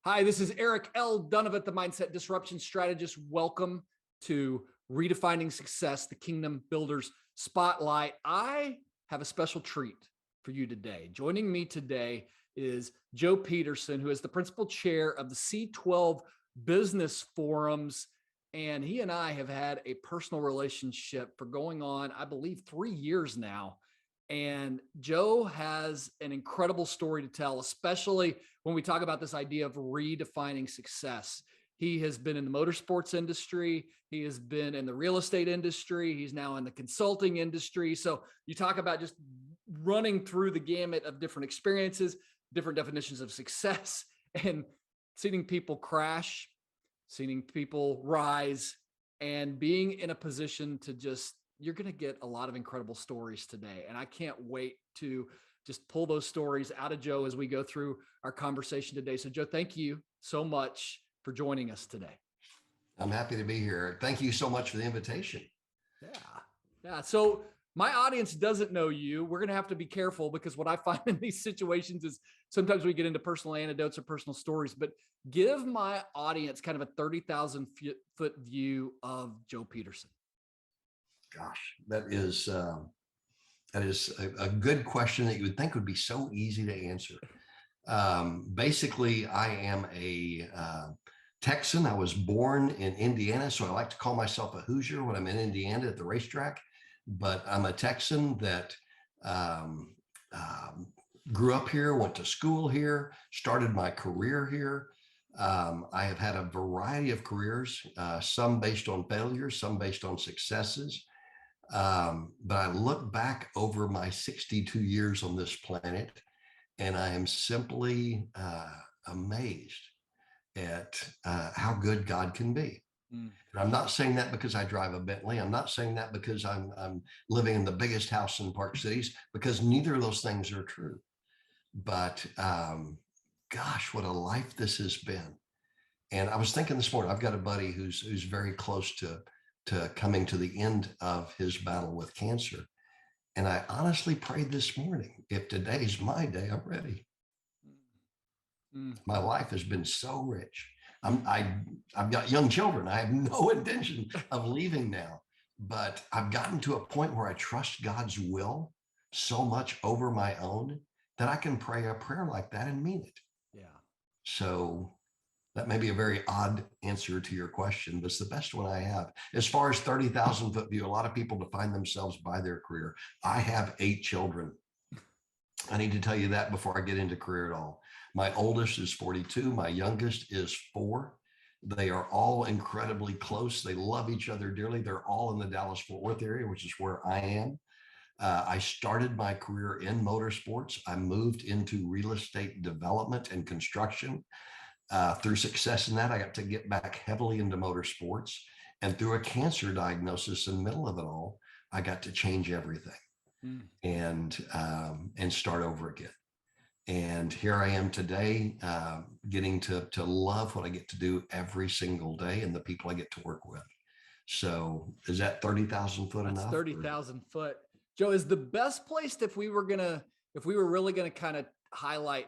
Hi, this is Eric Dunuvant, the Mindset Disruption Strategist. Welcome to Redefining Success, the Kingdom Builders Spotlight. I have a special treat for you today. Joining me today is Joe Peterson, who is the principal chair of the C12 Business Forums. And he and I have had a personal relationship for going on, I believe, 3 years now. And Joe has an incredible story to tell, especially when we talk about this idea of redefining success. He has been in the motorsports industry. He has been in the real estate industry. He's now in the consulting industry. So you talk about just running through the gamut of different experiences, different definitions of success, and seeing people crash, seeing people rise, and being in a position to just, you're going to get a lot of incredible stories today. And I can't wait to just pull those stories out of Joe as we go through our conversation today. So Joe, thank you so much for joining us today. I'm happy to be here. Thank you so much for the invitation. Yeah. So my audience doesn't know you. We're going to have to be careful because what I find in these situations is sometimes we get into personal anecdotes or personal stories, but give my audience kind of a 30,000 foot view of Joe Peterson. Gosh, that is a good question that you would think would be so easy to answer. Basically, I am a Texan. I was born in Indiana, so I like to call myself a Hoosier when I'm in Indiana at the racetrack. But I'm a Texan that grew up here, went to school here, started my career here. I have had a variety of careers, some based on failures, some based on successes. But I look back over my 62 years on this planet, and I am simply amazed at how good God can be. And I'm not saying that because I drive a Bentley. I'm not saying that because I'm living in the biggest house in Park Cities, because neither of those things are true. But gosh, what a life this has been. And I was thinking this morning, I've got a buddy who's very close to coming to the end of his battle with cancer. And I honestly prayed this morning, if today's my day, I'm ready. My life has been so rich. I've got young children. I have no intention of leaving now, but I've gotten to a point where I trust God's will so much over my own that I can pray a prayer like that and mean it. Yeah. So that may be a very odd answer to your question, but it's the best one I have. As far as 30,000 foot view, a lot of people define themselves by their career. I have 8 children. I need to tell you that before I get into career at all. My oldest is 42. My youngest is 4. They are all incredibly close. They love each other dearly. They're all in the Dallas-Fort Worth area, which is where I am. I started my career in motorsports. I moved into real estate development and construction. Through success in that, I got to get back heavily into motorsports, and through a cancer diagnosis in the middle of it all, I got to change everything and start over again. And here I am today, getting to love what I get to do every single day and the people I get to work with. So is that 30,000 foot enough? That's 30,000 foot. Joe, is the best place if we were really gonna kind of highlight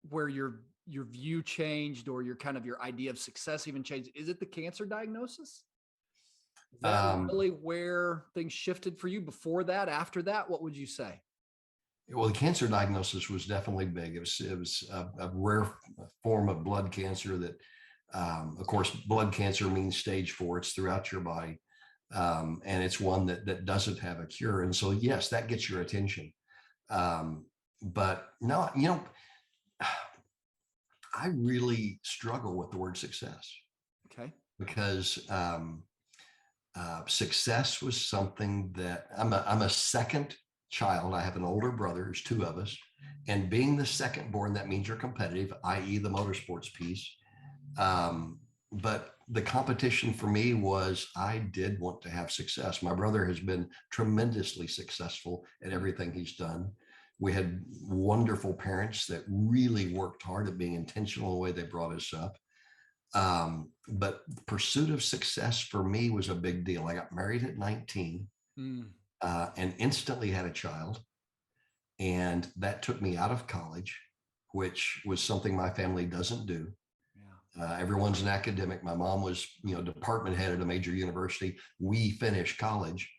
where your view changed or your idea of success even changed, is it the cancer diagnosis? Is that really where things shifted for you? Before that, after that, what would you say? Well, the cancer diagnosis was definitely big. It was a rare form of blood cancer that, of course, blood cancer means stage 4. It's throughout your body. And it's one that doesn't have a cure. And so, yes, that gets your attention. But no, I really struggle with the word success. Okay. Because success was something that I'm a second child. I have an older brother. There's 2 of us. And being the second born, that means you're competitive, i.e. the motorsports piece. But the competition for me was, I did want to have success. My brother has been tremendously successful at everything he's done. We had wonderful parents that really worked hard at being intentional in the way they brought us up. But pursuit of success for me was a big deal. I got married at 19 and instantly had a child. And that took me out of college, which was something my family doesn't do. Everyone's an academic. My mom was, department head at a major university. We finished college.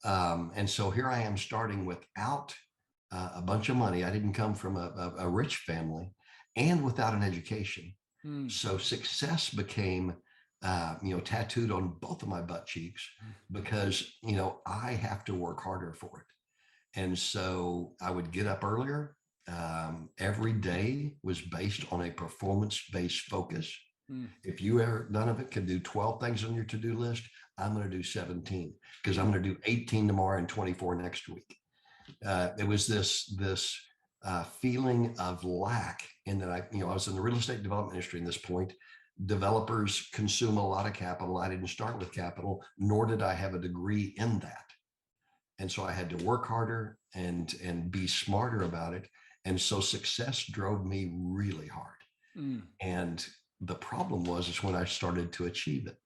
And so here I am starting without a bunch of money. I didn't come from a rich family and without an education. So success became, tattooed on both of my butt cheeks because, I have to work harder for it. And so I would get up earlier. Every day was based on a performance-based focus. If you, Eric Dunuvant, can do 12 things on your to-do list, I'm going to do 17 because I'm going to do 18 tomorrow and 24 next week. It was this feeling of lack in that I was in the real estate development industry at this point. Developers consume a lot of capital. I didn't start with capital, nor did I have a degree in that. And so I had to work harder and be smarter about it. And so success drove me really hard. And the problem is when I started to achieve it.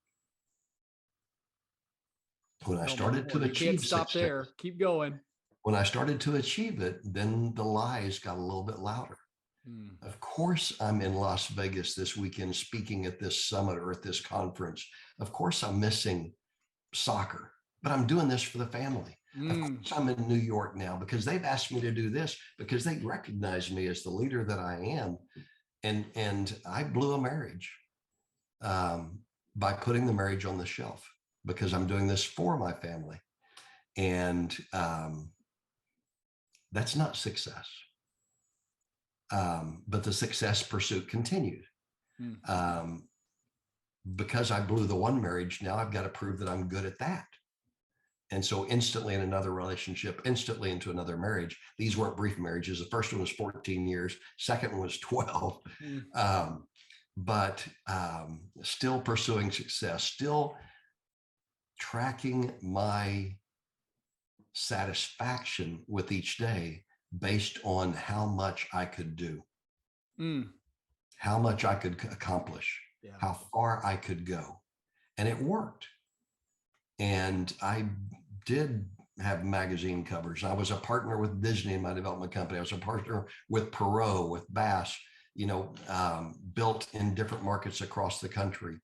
When I started to achieve can't stop success, there. Keep going. when I started to achieve it, then the lies got a little bit louder. Of course, I'm in Las Vegas this weekend speaking at this summit or at this conference. Of course, I'm missing soccer, but I'm doing this for the family. Of course, I'm in New York now because they've asked me to do this because they recognize me as the leader that I am. And I blew a marriage by putting the marriage on the shelf because I'm doing this for my family. And that's not success. But the success pursuit continued. Because I blew the one marriage, now I've got to prove that I'm good at that. And so instantly in another relationship, instantly into another marriage. These weren't brief marriages. The first one was 14 years. Second one was 12. But still pursuing success, still tracking my satisfaction with each day based on how much I could do, how much I could accomplish, how far I could go. And it worked. And I did have magazine covers. I was a partner with Disney in my development company. I was a partner with Perot, with Bass, built in different markets across the country.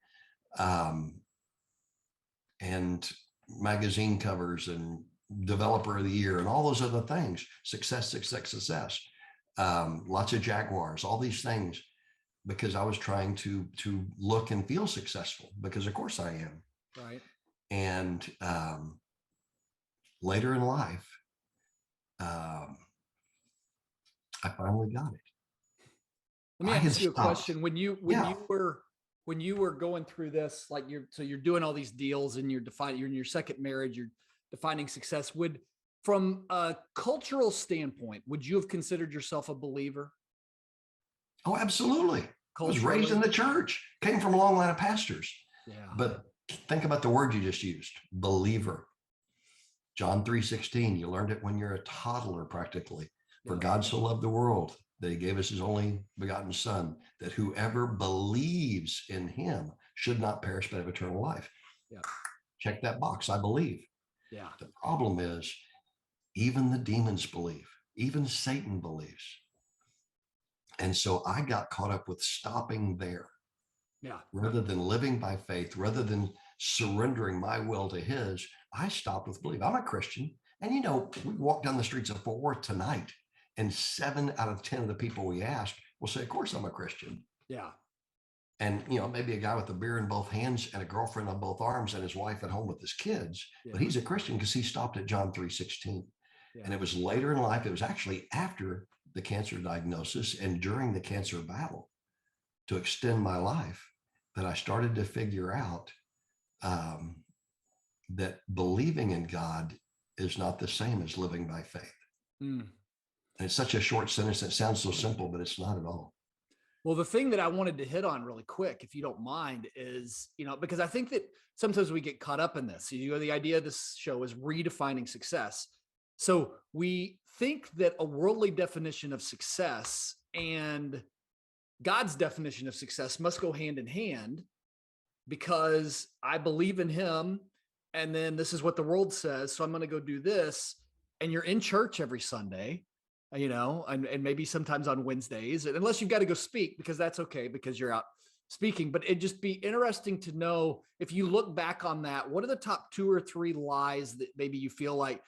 And magazine covers and developer of the year and all those other things, success. Lots of Jaguars, all these things, because I was trying to look and feel successful because of course I am. Right. And later in life, I finally got it. Let me ask you a question. When you were going through this, like you're doing all these deals and you're in your second marriage, you're defining success. From a cultural standpoint, would you have considered yourself a believer? Oh, absolutely. I was raised in the church, came from a long line of pastors. Yeah. But think about the word you just used, believer. John 3:16, you learned it when you're a toddler practically. For God so loved the world that he gave us his only begotten son, that whoever believes in him should not perish but have eternal life. Yeah. Check that box, I believe. Yeah. The problem is even the demons believe, even Satan believes. And so I got caught up with stopping there. Yeah. Rather than living by faith, rather than surrendering my will to his, I stopped with belief. I'm a Christian. And we walk down the streets of Fort Worth tonight, and 7 out of 10 of the people we ask will say, of course I'm a Christian. Yeah. And, maybe a guy with a beer in both hands and a girlfriend on both arms and his wife at home with his kids, but he's a Christian because he stopped at John 3:16. And it was later in life, it was actually after the cancer diagnosis and during the cancer battle to extend my life that I started to figure out that believing in God is not the same as living by faith. And it's such a short sentence that sounds so simple, but it's not at all. Well, the thing that I wanted to hit on really quick, if you don't mind, is, because I think that sometimes we get caught up in this. The idea of this show is redefining success. So we think that a worldly definition of success and God's definition of success must go hand in hand because I believe in him. And then this is what the world says. So I'm going to go do this. And you're in church every Sunday, and maybe sometimes on Wednesdays, unless you've got to go speak, because that's okay, because you're out speaking, but it'd just be interesting to know, if you look back on that, what are the top 2 or 3 lies that maybe you feel like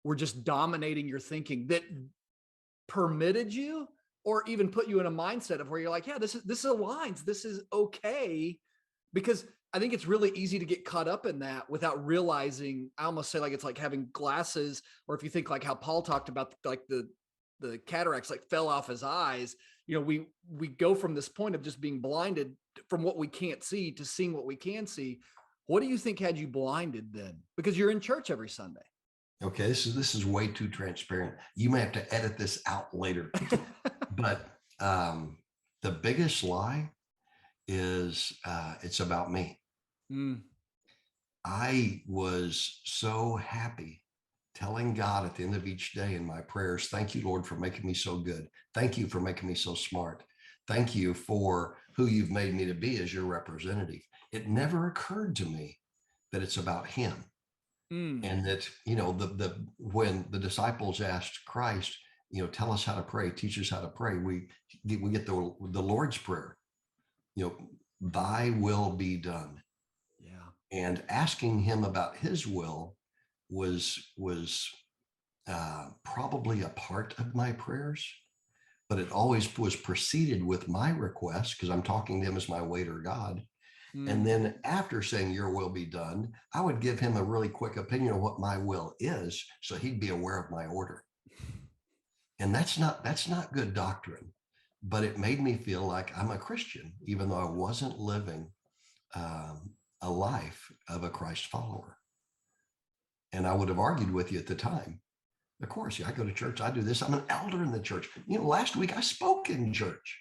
were just dominating your thinking, that permitted you or even put you in a mindset of where you're like, yeah, this aligns, this is okay. Because I think it's really easy to get caught up in that without realizing. I almost say like it's like having glasses, or if you think like how Paul talked about like the cataracts like fell off his eyes. We go from this point of just being blinded from what we can't see to seeing what we can see. What do you think had you blinded then? Because you're in church every Sunday. Okay, this is way too transparent. You may have to edit this out later. But the biggest lie is it's about me. Mm. I was so happy telling God at the end of each day in my prayers, thank you, Lord, for making me so good. Thank you for making me so smart. Thank you for who you've made me to be as your representative. It never occurred to me that it's about him. And that, when the disciples asked Christ, tell us how to pray, teach us how to pray, we get the Lord's Prayer, thy will be done. Yeah. And asking him about his will was probably a part of my prayers, but it always was preceded with my request, because I'm talking to him as my waiter God. And then after saying your will be done, I would give him a really quick opinion of what my will is, so he'd be aware of my order. And that's not good doctrine, but it made me feel like I'm a Christian, even though I wasn't living a life of a Christ follower. And I would have argued with you at the time. Of course, I go to church, I do this, I'm an elder in the church. Last week I spoke in church.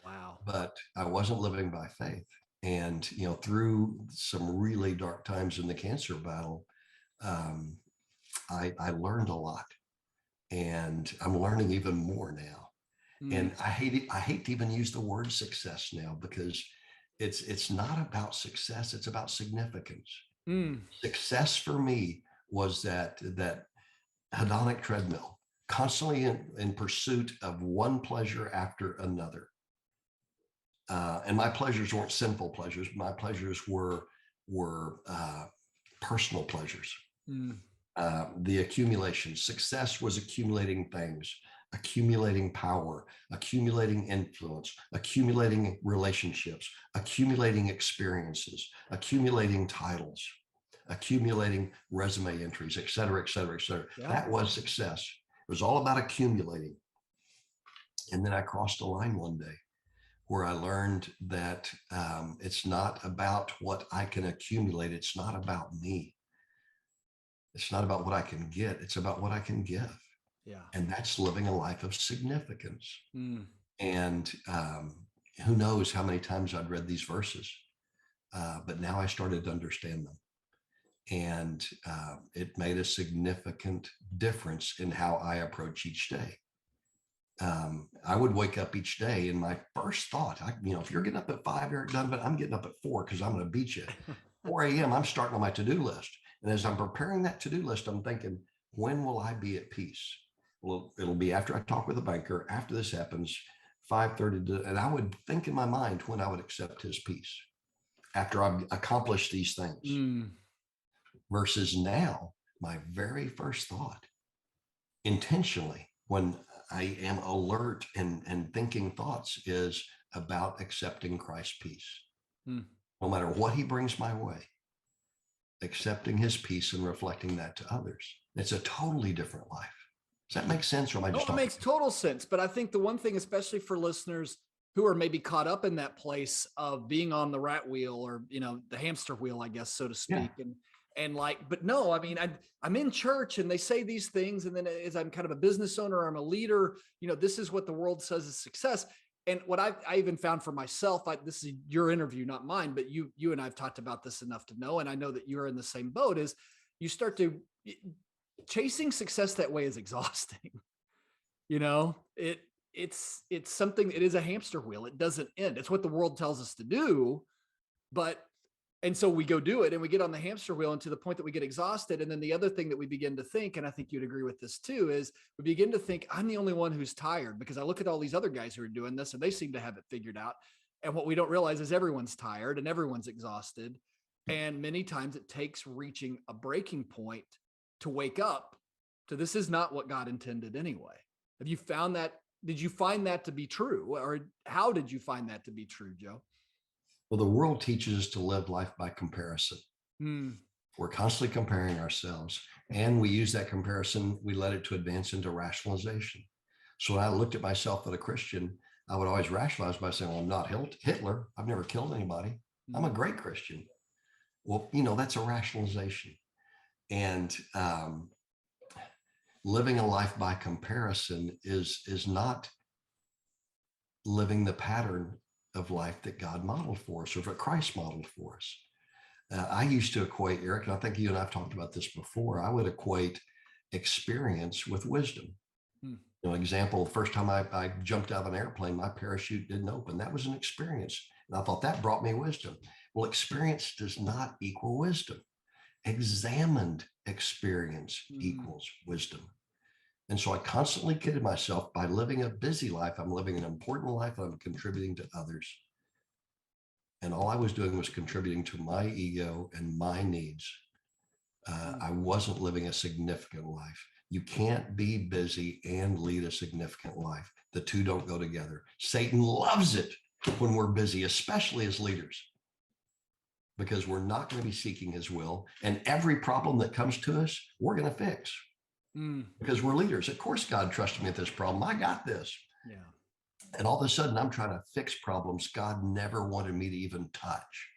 Wow. But I wasn't living by faith. And, through some really dark times in the cancer battle, I learned a lot, and I'm learning even more now. And I hate to even use the word success now, because it's not about success. It's about significance. Success for me was that hedonic treadmill, constantly in pursuit of one pleasure after another. And my pleasures weren't sinful pleasures. My pleasures were personal pleasures. The accumulation. Success was accumulating things, accumulating power, accumulating influence, accumulating relationships, accumulating experiences, accumulating titles, accumulating resume entries, et cetera, et cetera, et cetera. Yeah. That was success. It was all about accumulating. And then I crossed a line one day where I learned that it's not about what I can accumulate. It's not about me. It's not about what I can get. It's about what I can give. Yeah. And that's living a life of significance. And who knows how many times I'd read these verses, but now I started to understand them. And it made a significant difference in how I approach each day. I would wake up each day and my first thought, if you're getting up at 5, Eric Dunuvant, I'm getting up at 4 because I'm going to beat you. 4 a.m. I'm starting on my to-do list. And as I'm preparing that to-do list, I'm thinking, when will I be at peace? Well, it'll be after I talk with a banker, after this happens, 5:30, and I would think in my mind when I would accept his peace after I've accomplished these things. Versus now, my very first thought, intentionally, when I am alert and thinking thoughts, is about accepting Christ's peace. No matter what he brings my way, accepting his peace and reflecting that to others. It's a totally different life. Does that make sense? Or am I just it makes total sense. But I think the one thing, especially for listeners who are maybe caught up in that place of being on the rat wheel, or, the hamster wheel, I guess, so to speak. Yeah. And like, but no, I mean, I'm in church and they say these things. And then as I'm kind of a business owner, I'm a leader, this is what the world says is success. And what I even found for myself, this is your interview, not mine, but you and I've talked about this enough to know, and I know that you're in the same boat, is you start to chasing success that way is exhausting. It's something, it is a hamster wheel. It doesn't end. It's what the world tells us to do, and so we go do it and we get on the hamster wheel, and to the point that we get exhausted. And then the other thing that we begin to think, and I think you'd agree with this too, is we begin to think I'm the only one who's tired, because I look at all these other guys who are doing this and they seem to have it figured out. And what we don't realize is everyone's tired and everyone's exhausted. And many times it takes reaching a breaking point to wake up to this is not what God intended anyway. Have you found that? Did you find that to be true? Or how did you find that to be true, Joe? Well, the world teaches us to live life by comparison. We're constantly comparing ourselves, and we use that comparison, we let it to advance into rationalization. So when I looked at myself as a Christian, I would always rationalize by saying, well, I'm not Hitler. I've never killed anybody. I'm a great Christian. Well, that's a rationalization. And living a life by comparison is not living the pattern of life that God modeled for us, or that Christ modeled for us. I used to equate, Eric, and I think you and I've talked about this before, I would equate experience with wisdom. Example, the first time I jumped out of an airplane, my parachute didn't open. That was an experience. And I thought that brought me wisdom. Well, experience does not equal wisdom. Examined experience equals wisdom. And so I constantly kidded myself, by living a busy life, I'm living an important life, and I'm contributing to others. And all I was doing was contributing to my ego and my needs. I wasn't living a significant life. You can't be busy and lead a significant life. The two don't go together. Satan loves it when we're busy, especially as leaders, because we're not going to be seeking his will. And every problem that comes to us, we're going to fix because we're leaders. Of course, God trusted me with this problem. I got this. Yeah. And all of a sudden, I'm trying to fix problems God never wanted me to even touch.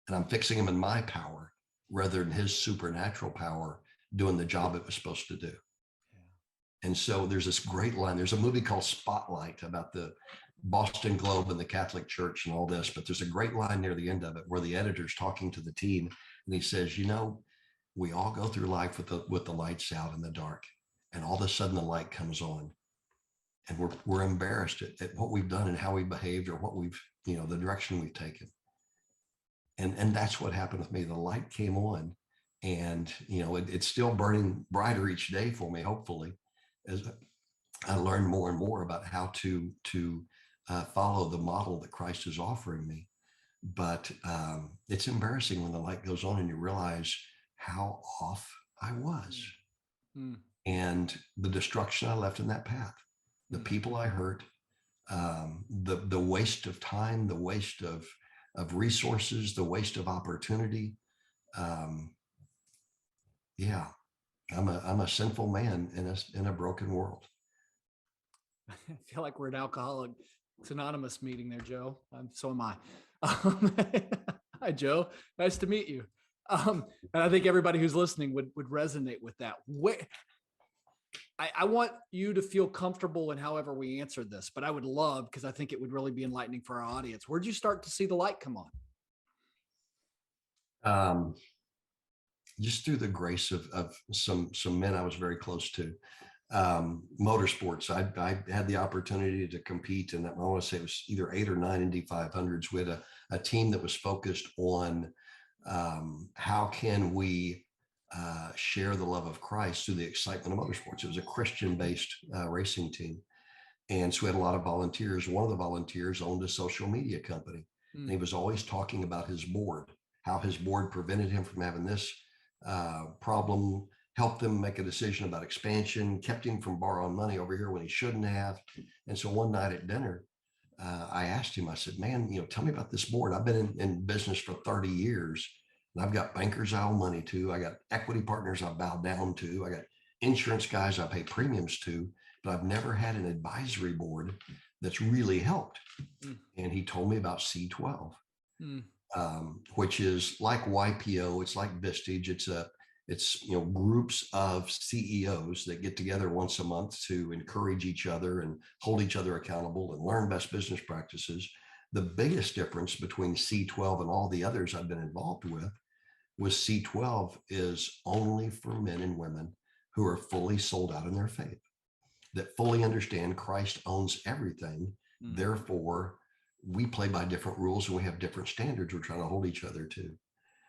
And I'm fixing them in my power rather than his supernatural power doing the job it was supposed to do. Yeah. And so there's this great line. There's a movie called Spotlight about the Boston Globe and the Catholic Church and all this, but there's a great line near the end of it where the editor's talking to the teen, and he says, we all go through life with the lights out in the dark, and all of a sudden the light comes on, and we're embarrassed at what we've done and how we behaved, or what we've, the direction we've taken. And that's what happened with me. The light came on, and it's still burning brighter each day for me, hopefully, as I learn more and more about how to follow the model that Christ is offering me. But it's embarrassing when the light goes on and you realize how off I was, and the destruction I left in that path, the people I hurt, the waste of time, the waste of resources, the waste of opportunity. Yeah, I'm a sinful man in a broken world. I feel like we're an Alcoholics Anonymous meeting there, Joe. So am I. Hi, Joe. Nice to meet you. And I think everybody who's listening would resonate with that. I want you to feel comfortable in however we answer this, but I would love, because I think it would really be enlightening for our audience. Where'd you start to see the light come on? Just through the grace of some men I was very close to. Motorsports. I had the opportunity to compete, and I want to say it was either 8 or 9 Indy 500s. We had a team that was focused on how can we share the love of Christ through the excitement of motorsports. It was a Christian-based racing team. And so we had a lot of volunteers. One of the volunteers owned a social media company. And he was always talking about his board, how his board prevented him from having this problem, helped them make a decision about expansion, kept him from borrowing money over here when he shouldn't have. And so one night at dinner, I asked him, I said, man, tell me about this board. I've been in business for 30 years. And I've got bankers I owe money to. I got equity partners I bow down to. I got insurance guys I pay premiums to, but I've never had an advisory board that's really helped. And he told me about C12, which is like YPO. It's like Vistage. It's groups of CEOs that get together once a month to encourage each other and hold each other accountable and learn best business practices. The biggest difference between C12 and all the others I've been involved with was C12 is only for men and women who are fully sold out in their faith, that fully understand Christ owns everything. Therefore, we play by different rules and we have different standards we're trying to hold each other to.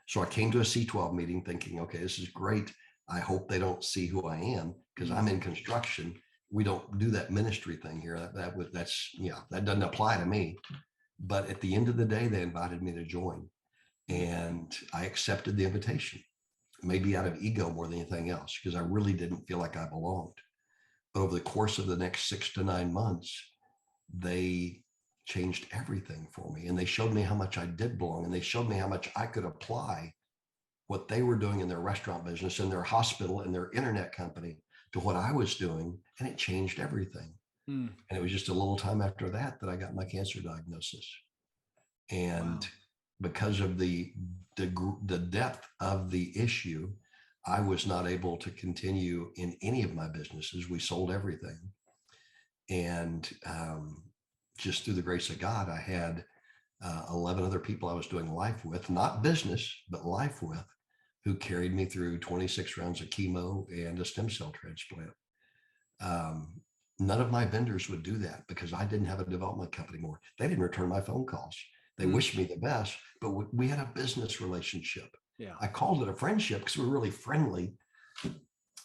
So I came to a C12 meeting thinking, okay, this is great. I hope they don't see who I am because I'm in construction. We don't do that ministry thing here. That doesn't apply to me. But at the end of the day, they invited me to join, and I accepted the invitation, maybe out of ego more than anything else, because I really didn't feel like I belonged. But over the course of the next 6 to 9 months, they changed everything for me. And they showed me how much I did belong. And they showed me how much I could apply what they were doing in their restaurant business, in their hospital, and their internet company to what I was doing. And it changed everything. And it was just a little time after that that I got my cancer diagnosis. And Wow. because of the depth of the issue, I was not able to continue in any of my businesses. We sold everything. And just through the grace of God, I had 11 other people I was doing life with, not business, but life with, who carried me through 26 rounds of chemo and a stem cell transplant. None of my vendors would do that because I didn't have a development company anymore. They didn't return my phone calls. They wished me the best, but we had a business relationship. Yeah. I called it a friendship because we were really friendly,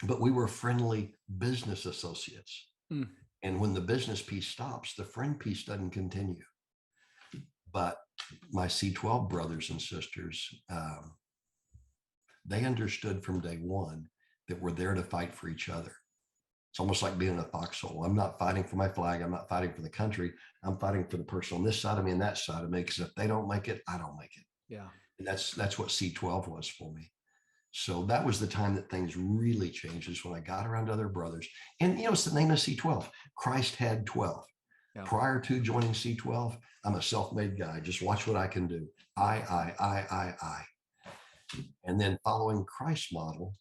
but we were friendly business associates. And when the business piece stops, the friend piece doesn't continue. But my C12 brothers and sisters, they understood from day one that we're there to fight for each other. It's almost like being in a foxhole. I'm not fighting for my flag. I'm not fighting for the country. I'm fighting for the person on this side of me and that side of me, because if they don't make it, I don't make it. Yeah. And that's what C12 was for me. So that was the time that things really changed, is when I got around other brothers. And, it's the name of C12. Christ had 12. Yeah. Prior to joining C12, I'm a self-made guy. Just watch what I can do. I. And then following Christ's model,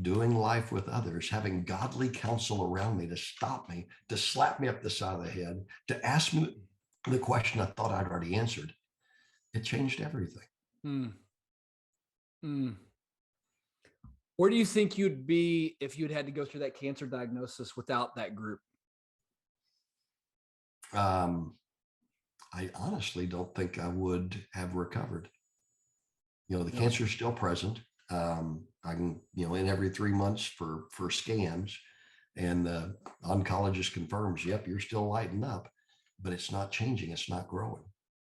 doing life with others, having godly counsel around me to stop me, to slap me up the side of the head, to ask me the question I thought I'd already answered. It changed everything. Where do you think you'd be if you'd had to go through that cancer diagnosis without that group? I honestly don't think I would have recovered. The cancer is still present. I can, in every 3 months for scans, and the oncologist confirms, yep, you're still lighting up, but it's not changing. It's not growing.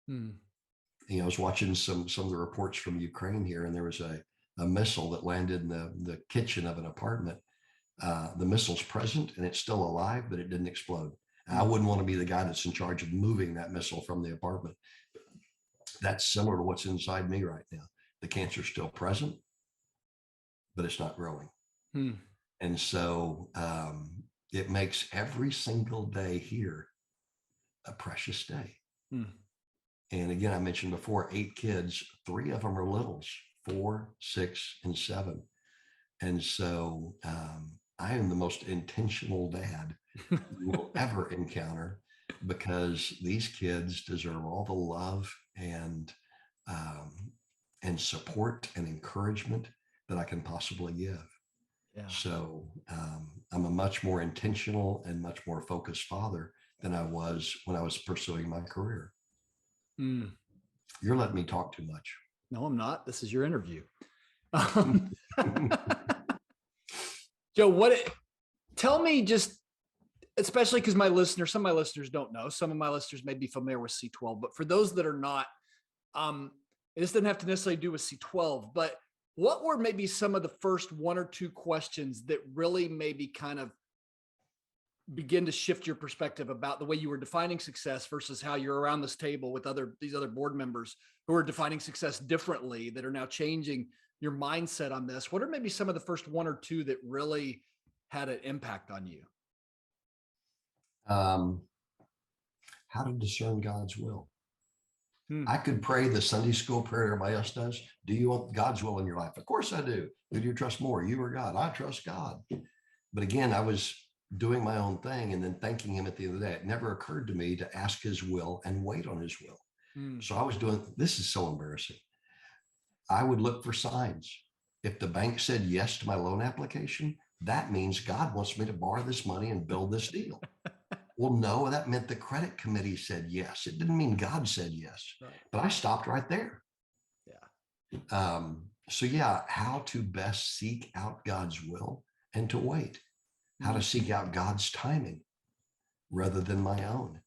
I was watching some of the reports from Ukraine here, and there was a missile that landed in the kitchen of an apartment. The missile's present and it's still alive, but it didn't explode. I wouldn't want to be the guy that's in charge of moving that missile from the apartment. That's similar to what's inside me right now. The cancer's still present, but it's not growing. And so it makes every single day here a precious day. And again, I mentioned before, 8 kids, 3 of them are littles, 4, 6, and 7. And so I am the most intentional dad you will ever encounter, because these kids deserve all the love and support and encouragement that I can possibly give. Yeah. So I'm a much more intentional and much more focused father than I was when I was pursuing my career. You're letting me talk too much. No, I'm not. This is your interview. Joe, tell me, just especially because some of my listeners don't know, some of my listeners may be familiar with C12, but for those that are not, this doesn't have to necessarily do with C12, but what were maybe some of the first 1 or 2 questions that really maybe kind of begin to shift your perspective about the way you were defining success versus how you're around this table with these other board members who are defining success differently, that are now changing your mindset on this? What are maybe some of the first 1 or 2 that really had an impact on you? How to discern God's will. I could pray the Sunday school prayer everybody else does. Do you want God's will in your life? Of course I do. Who do you trust more, you or God? I trust God. But again, I was doing my own thing and then thanking him at the end of the day. It never occurred to me to ask his will and wait on his will. So I was this is so embarrassing. I would look for signs. If the bank said yes to my loan application, that means God wants me to borrow this money and build this deal. Well, no, that meant the credit committee said yes. It didn't mean God said yes, right. But I stopped right there. Yeah. So yeah, how to best seek out God's will and to wait. How to seek out God's timing rather than my own.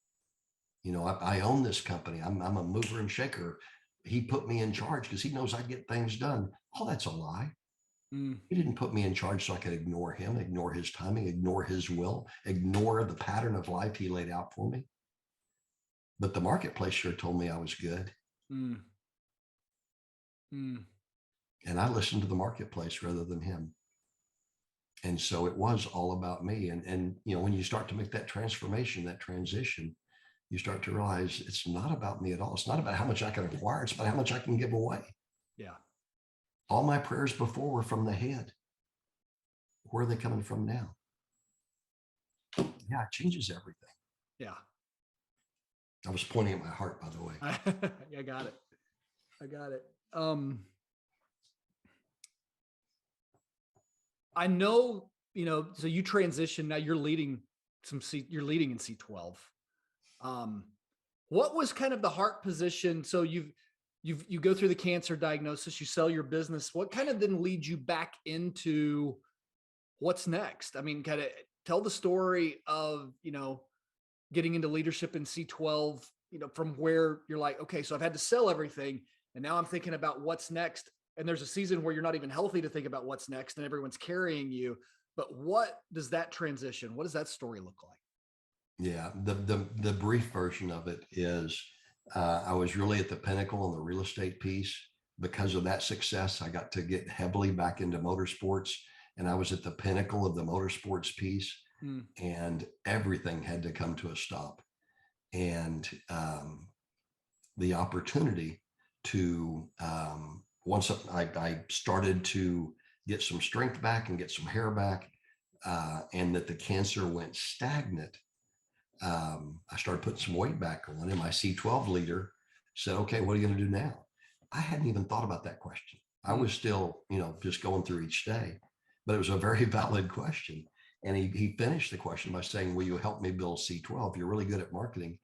I own this company. I'm a mover and shaker. He put me in charge because he knows I get things done. Oh, that's a lie. Mm, He didn't put me in charge so I could ignore him, ignore his timing, ignore his will, ignore the pattern of life he laid out for me. But the marketplace sure told me I was good. mm, mm. And I listened to the marketplace rather than him. And so it was all about me. And when you start to make that transformation, that transition, you start to realize it's not about me at all. It's not about how much I can acquire. It's about how much I can give away. Yeah. All my prayers before were from the head. Where are they coming from now? Yeah, it changes everything. Yeah. I was pointing at my heart, by the way. I got it. I know, so you transition now, you're leading you're leading in C12. What was kind of the heart position? So you go through the cancer diagnosis, you sell your business. What kind of then leads you back into what's next? I mean, kind of tell the story of, getting into leadership in C12, from where you're like, okay, so I've had to sell everything and now I'm thinking about what's next. And there's a season where you're not even healthy to think about what's next and everyone's carrying you. But what does that transition, what does that story look like? Yeah, the brief version of it is I was really at the pinnacle on the real estate piece. Because of that success, I got to get heavily back into motorsports, and I was at the pinnacle of the motorsports piece, and everything had to come to a stop. And the opportunity to, once I started to get some strength back and get some hair back, and that the cancer went stagnant, I started putting some weight back on, and my C12 leader said, okay, what are you going to do now? I hadn't even thought about that question. I was still, just going through each day, but it was a very valid question. And he finished the question by saying, will you help me build C12? You're really good at marketing.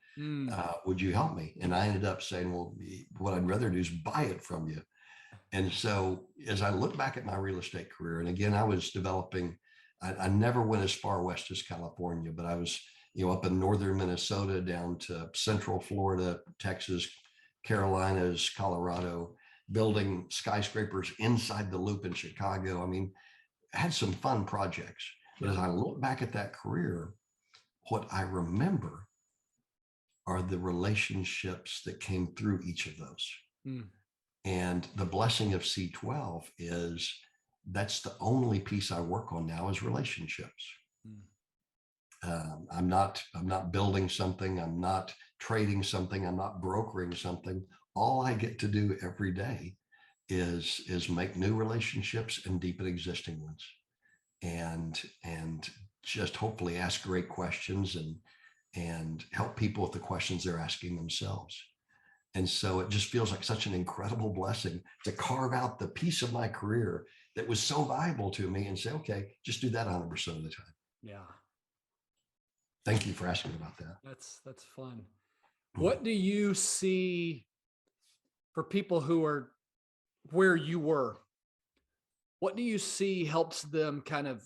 Would you help me? And I ended up saying, well, what I'd rather do is buy it from you. And so as I look back at my real estate career, and again, I was developing, I never went as far west as California, but I was, up in northern Minnesota down to central Florida, Texas, Carolinas, Colorado, building skyscrapers inside the loop in Chicago. I mean, I had some fun projects. But as I look back at that career, what I remember are the relationships that came through each of those. And the blessing of C12 is that's the only piece I work on now is relationships. I'm not building something. I'm not trading something. I'm not brokering something. All I get to do every day is make new relationships and deepen existing ones, and just hopefully ask great questions and help people with the questions they're asking themselves. And so it just feels like such an incredible blessing to carve out the piece of my career that was so valuable to me and say, okay, just do that 100% of the time. Yeah. Thank you for asking about that. That's fun. What do you see for people who are where you were? What do you see helps them kind of,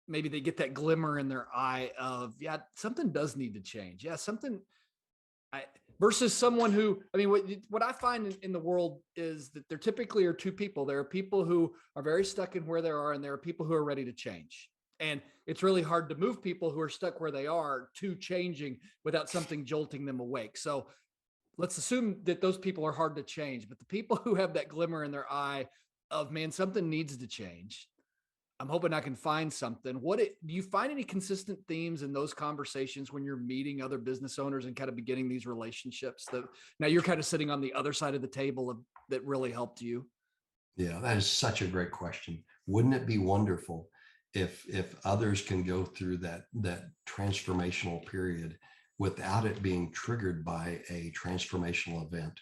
maybe they get that glimmer in their eye of, yeah, something does need to change. Yeah, something, versus someone who, I mean, what I find in the world is that there typically are two people. There are people who are very stuck in where they are, and there are people who are ready to change. And it's really hard to move people who are stuck where they are to changing without something jolting them awake. So let's assume that those people are hard to change, but the people who have that glimmer in their eye of, man, something needs to change, I'm hoping I can find something. Do you find any consistent themes in those conversations when you're meeting other business owners and kind of beginning these relationships that now you're kind of sitting on the other side of the table that really helped you? Yeah, that is such a great question. Wouldn't it be wonderful if others can go through that transformational period without it being triggered by a transformational event?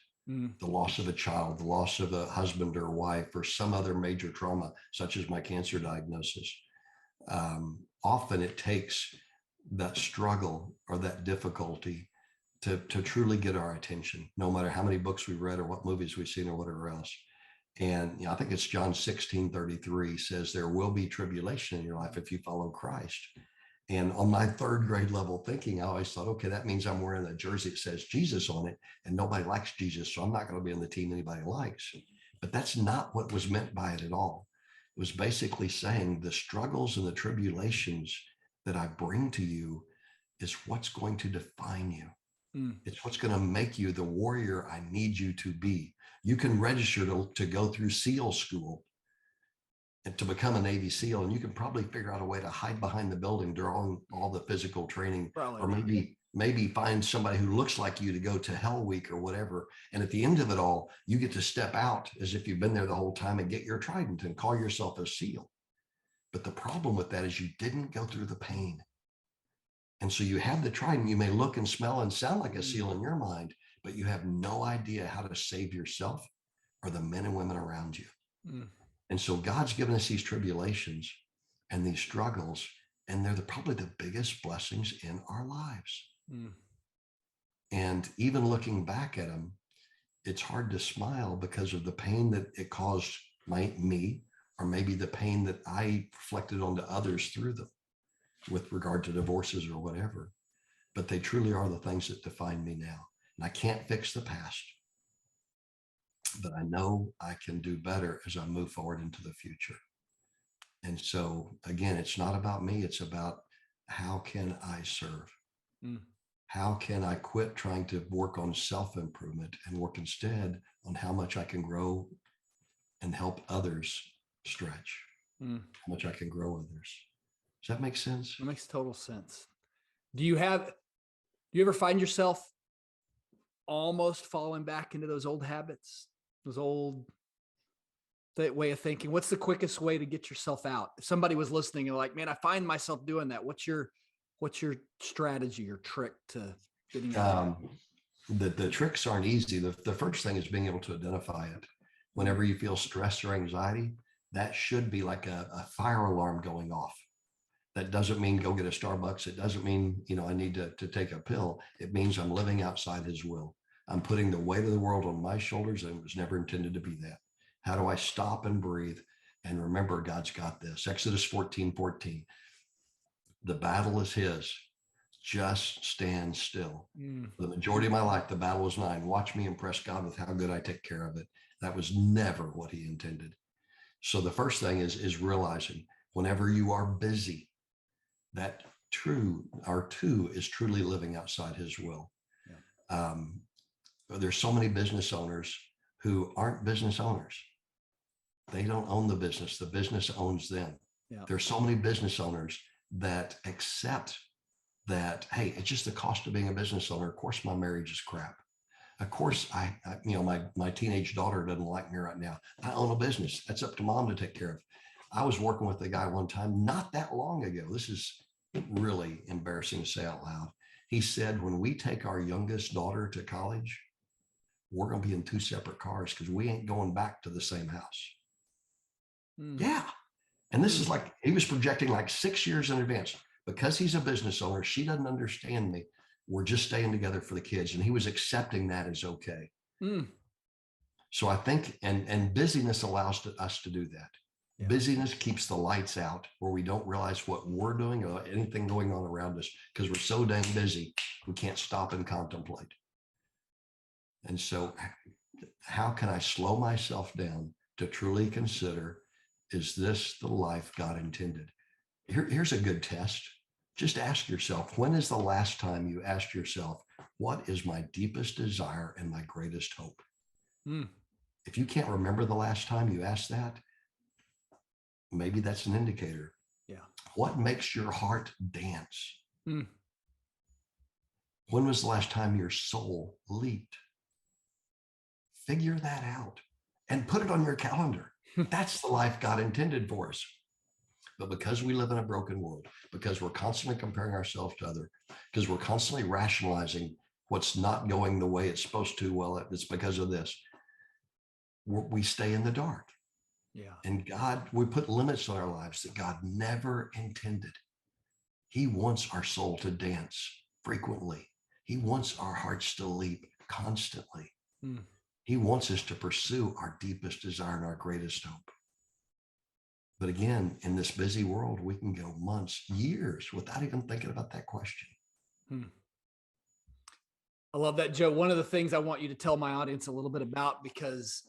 The loss of a child, the loss of a husband or wife, or some other major trauma, such as my cancer diagnosis. Often it takes that struggle or that difficulty to truly get our attention, no matter how many books we've read or what movies we've seen or whatever else. And I think it's John 16:33 says there will be tribulation in your life if you follow Christ. And on my third grade level thinking, I always thought, okay, that means I'm wearing a jersey that says Jesus on it, and nobody likes Jesus, so I'm not going to be on the team anybody likes. But that's not what was meant by it at all. It was basically saying the struggles and the tribulations that I bring to you is what's going to define you. It's what's going to make you the warrior I need you to be. You can register to go through SEAL school and to become a Navy SEAL, and you can probably figure out a way to hide behind the building during all the physical training, Probably. or maybe find somebody who looks like you to go to Hell Week or whatever. And at the end of it all, you get to step out as if you've been there the whole time and get your trident and call yourself a SEAL. But the problem with that is you didn't go through the pain. And so you have the trident. You may look and smell and sound like a SEAL in your mind, but you have no idea how to save yourself or the men and women around you. And so God's given us these tribulations and these struggles, and they're probably the biggest blessings in our lives. And even looking back at them, it's hard to smile because of the pain that it caused me, or maybe the pain that I reflected onto others through them with regard to divorces or whatever. But they truly are the things that define me now. And I can't fix the past, but I know I can do better as I move forward into the future. And so again, it's not about me. It's about how can I serve? How can I quit trying to work on self-improvement and work instead on how much I can grow and help others stretch, how much I can grow others. Does that make sense? That makes total sense. Do you ever find yourself almost falling back into those old habits, that way of thinking? What's the quickest way to get yourself out? If somebody was listening and like, man, I find myself doing that. What's your strategy or trick to getting out? The tricks aren't easy. The first thing is being able to identify it. Whenever you feel stress or anxiety, that should be like a fire alarm going off. That doesn't mean go get a Starbucks. It doesn't mean, I need to take a pill. It means I'm living outside his will. I'm putting the weight of the world on my shoulders, and it was never intended to be that. How do I stop and breathe and remember God's got this? Exodus 14:14. The battle is his. Just stand still. For the majority of my life, the battle was mine. Watch me impress God with how good I take care of it. That was never what he intended. So the first thing is realizing whenever you are busy, that two is truly living outside his will. Yeah. There's so many business owners who aren't business owners. They don't own the business owns them. Yeah. There's so many business owners that accept that, hey, it's just the cost of being a business owner. Of course, my marriage is crap. Of course, my teenage daughter doesn't like me right now. I own a business. That's up to mom to take care of. I was working with a guy one time, not that long ago. This is really embarrassing to say out loud. He said, when we take our youngest daughter to college, we're going to be in two separate cars because we ain't going back to the same house. Yeah. And this is like, he was projecting like 6 years in advance. Because he's a business owner, she doesn't understand me. We're just staying together for the kids. And he was accepting that as okay. So I think, and busyness allows us to do that. Yeah. Busyness keeps the lights out where we don't realize what we're doing or anything going on around us because we're so dang busy, we can't stop and contemplate. And so how can I slow myself down to truly consider, is this the life God intended? Here's a good test. Just ask yourself, when is the last time you asked yourself, what is my deepest desire and my greatest hope? If you can't remember the last time you asked that, maybe that's an indicator. Yeah. What makes your heart dance? When was the last time your soul leaped? Figure that out and put it on your calendar. That's the life God intended for us. But because we live in a broken world, because we're constantly comparing ourselves to others, because we're constantly rationalizing what's not going the way it's supposed to, well, it's because of this, we stay in the dark. Yeah. And God, we put limits on our lives that God never intended. He wants our soul to dance frequently. He wants our hearts to leap constantly. He wants us to pursue our deepest desire and our greatest hope. But again, in this busy world, we can go months, years without even thinking about that question. I love that, Joe. One of the things I want you to tell my audience a little bit about, because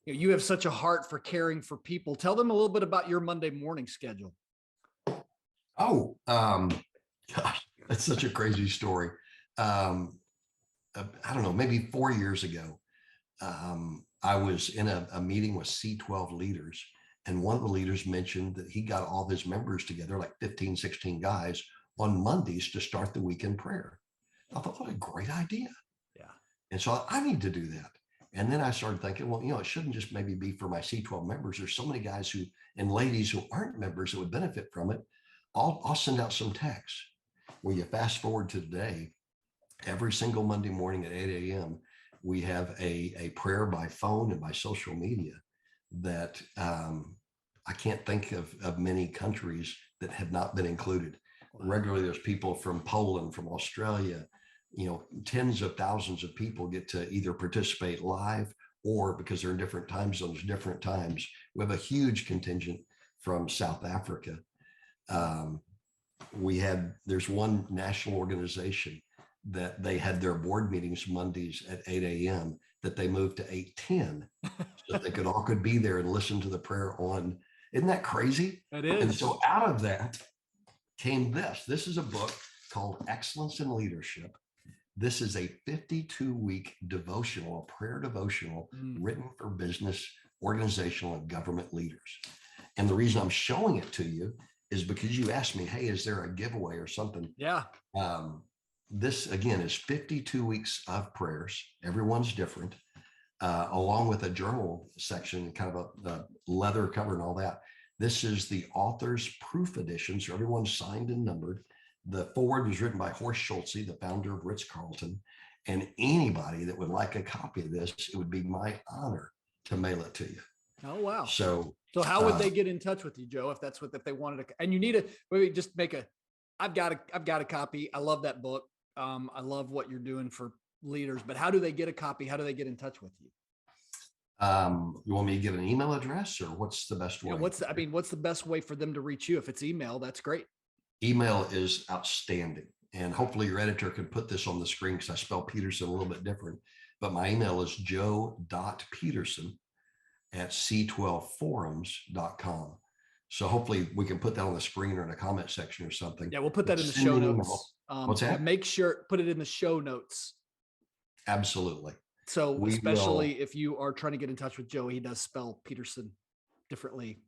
you have such a heart for caring for people. Tell them a little bit about your Monday morning schedule. Oh, gosh, that's such a crazy story. I don't know, maybe 4 years ago, I was in a meeting with C12 leaders, and one of the leaders mentioned that he got all of his members together, like 15, 16 guys, on Mondays to start the weekend prayer. I thought, what a great idea. Yeah. And so I need to do that. And then I started thinking, well, it shouldn't just maybe be for my C12 members. There's so many guys and ladies who aren't members that would benefit from it. I'll send out some texts. Well, you fast forward to today, every single Monday morning at 8 a.m., we have a prayer by phone and by social media that I can't think of many countries that have not been included. Wow. Regularly, there's people from Poland, from Australia, tens of thousands of people get to either participate live or, because they're in different time zones, different times. We have a huge contingent from South Africa. There's one national organization that they had their board meetings Mondays at 8 a.m. that they moved to 8:10 so that they could be there and listen to the prayer on. Isn't that crazy? It is. And so out of that came this. This is a book called Excellence in Leadership. This is a 52-week devotional, a prayer devotional written for business, organizational, and government leaders. And the reason I'm showing it to you is because you asked me, hey, is there a giveaway or something? Yeah. This, again, is 52 weeks of prayers. Everyone's different, along with a journal section, kind of a leather cover and all that. This is the author's proof edition, so everyone's signed and numbered. The foreword was written by Horst Schulze, the founder of Ritz-Carlton. And anybody that would like a copy of this, it would be my honor to mail it to you. Oh, wow. So how would they get in touch with you, Joe, if they wanted to, and you need to maybe just I've got a copy. I love that book. I love what you're doing for leaders, but how do they get a copy? How do they get in touch with you? You want me to give an email address, or what's the best way? What's the best way for them to reach you? If it's email, that's great. Email is outstanding. And hopefully your editor can put this on the screen, because I spell Peterson a little bit different, but my email is joe.peterson@c12forums.com. So hopefully we can put that on the screen or in a comment section or something. Yeah, we'll put that in the show notes. What's that? Make sure, put it in the show notes. Absolutely. So especially if you are trying to get in touch with Joe, he does spell Peterson differently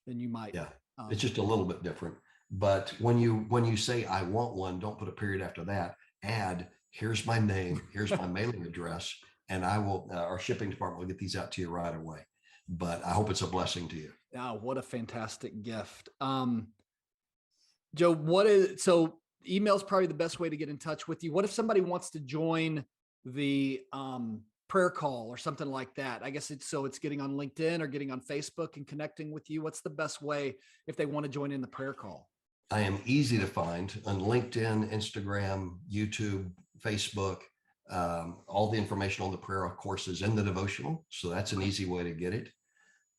than you might. Yeah, it's just a little bit different. But when you say I want one, don't put a period after that. Add, here's my name, here's my mailing address, and I will, our shipping department will get these out to you right away. But I hope it's a blessing to you. Oh, what a fantastic gift. Joe, so email is probably the best way to get in touch with you. What if somebody wants to join the prayer call or something like that? I guess it's getting on LinkedIn or getting on Facebook and connecting with you. What's the best way if they want to join in the prayer call? I am easy to find on LinkedIn, Instagram, YouTube, Facebook. All the information on the prayer, of course, is in the devotional. So that's an easy way to get it.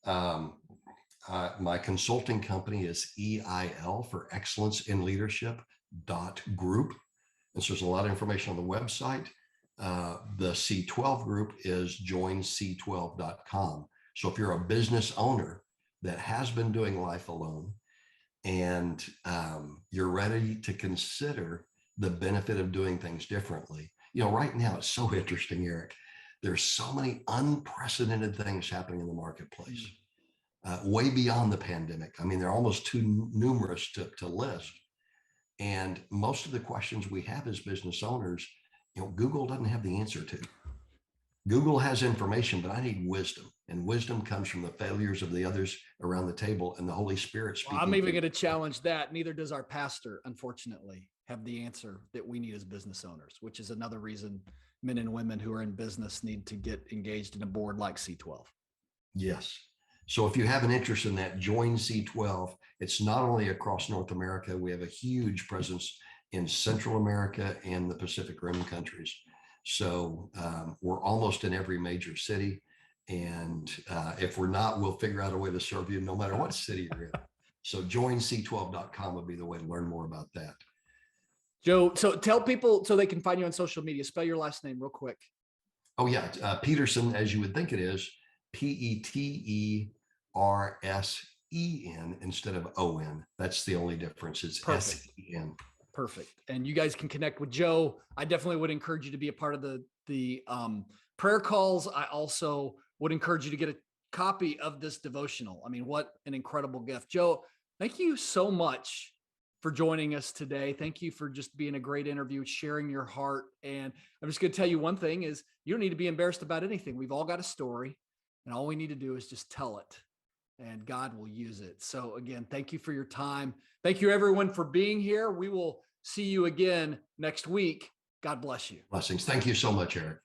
My consulting company is EIL, for Excellence in Leadership .group. And so there's a lot of information on the website. The C12 group is joinc12.com. So if you're a business owner that has been doing life alone, and you're ready to consider the benefit of doing things differently. Right now it's so interesting, Eric. There's so many unprecedented things happening in the marketplace, way beyond the pandemic. I mean, they're almost too numerous to list. And most of the questions we have as business owners, Google doesn't have the answer to. Google has information, but I need wisdom. And wisdom comes from the failures of the others around the table and the Holy Spirit speaking. Well, I'm even going to challenge that. Neither does our pastor, unfortunately, have the answer that we need as business owners, which is another reason men and women who are in business need to get engaged in a board like C12. Yes. So if you have an interest in that, join C12. It's not only across North America. We have a huge presence in Central America and the Pacific Rim countries. So we're almost in every major city. And if we're not, we'll figure out a way to serve you no matter what city you're in. So joinc12.com would be the way to learn more about that. Joe, so tell people so they can find you on social media. Spell your last name real quick. Oh, yeah. Peterson, as you would think it is, Petersen instead of ON. That's the only difference. It's Perfect. SEN. Perfect. And you guys can connect with Joe. I definitely would encourage you to be a part of the prayer calls. I also would encourage you to get a copy of this devotional. I mean, what an incredible gift. Joe, thank you so much for joining us today. Thank you for just being a great interview, sharing your heart. And I'm just going to tell you one thing is you don't need to be embarrassed about anything. We've all got a story, and all we need to do is just tell it, and God will use it. So again, thank you for your time. Thank you everyone for being here. We will see you again next week. God bless you. Blessings. Thank you so much, Eric.